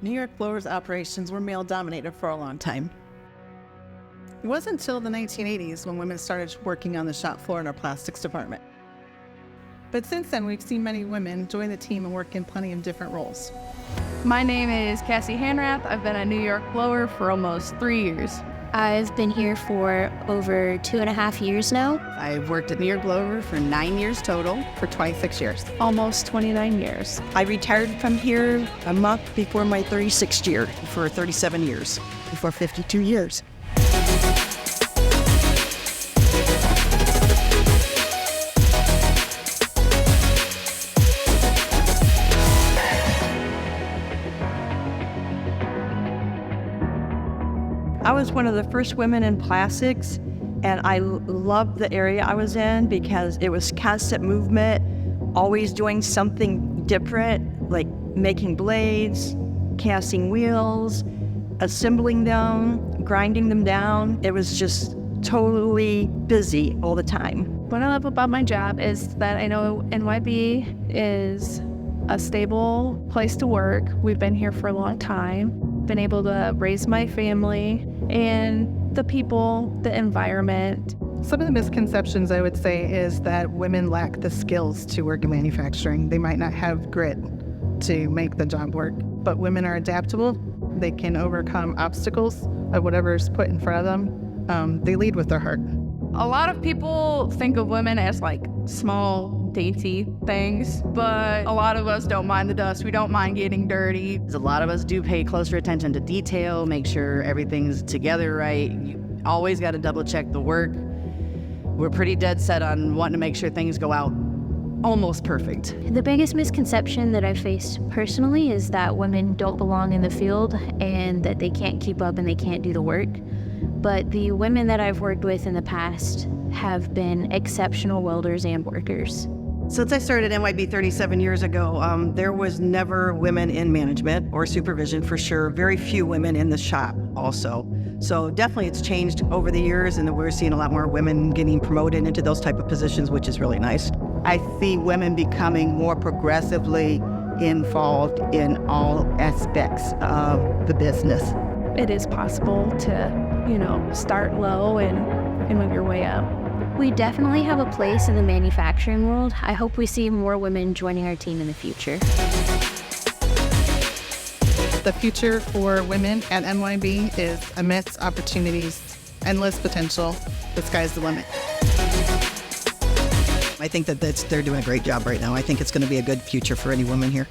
New York Blowers operations were male-dominated for a long time. It wasn't until the 1980s when women started working on the shop floor in our plastics department. But since then, we've seen many women join the team and work in plenty of different roles. My name is Cassie Hanrath. I've been a New York blower for almost 3 years. I've been here for over 2.5 years now. I've worked at New York Blower for 9 years total. For 26 years. Almost 29 years. I retired from here a month before my 36th year for 37 years. For 52 years. I was one of the first women in plastics, and I loved the area I was in because it was constant movement, always doing something different, like making blades, casting wheels, assembling them, grinding them down. It was just totally busy all the time. What I love about my job is that I know NYB is a stable place to work. We've been here for a long time, been able to raise my family, and the people, the environment. Some of the misconceptions I would say is that women lack the skills to work in manufacturing. They might not have grit to make the job work, but women are adaptable. They can overcome obstacles of whatever's put in front of them. They lead with their heart. A lot of people think of women as like small, dainty things, but a lot of us don't mind the dust. We don't mind getting dirty. A lot of us do pay closer attention to detail, make sure everything's together right. You always got to double check the work. We're pretty dead set on wanting to make sure things go out almost perfect. The biggest misconception that I've faced personally is that women don't belong in the field and that they can't keep up and they can't do the work. But the women that I've worked with in the past have been exceptional welders and workers. Since I started NYB 37 years ago, there was never women in management or supervision for sure. Very few women in the shop also. So definitely it's changed over the years, and we're seeing a lot more women getting promoted into those type of positions, which is really nice. I see women becoming more progressively involved in all aspects of the business. It is possible to, start low and move your way up. We definitely have a place in the manufacturing world. I hope we see more women joining our team in the future. The future for women at NYB is immense opportunities, endless potential. The sky's the limit. I think that they're doing a great job right now. I think it's going to be a good future for any woman here.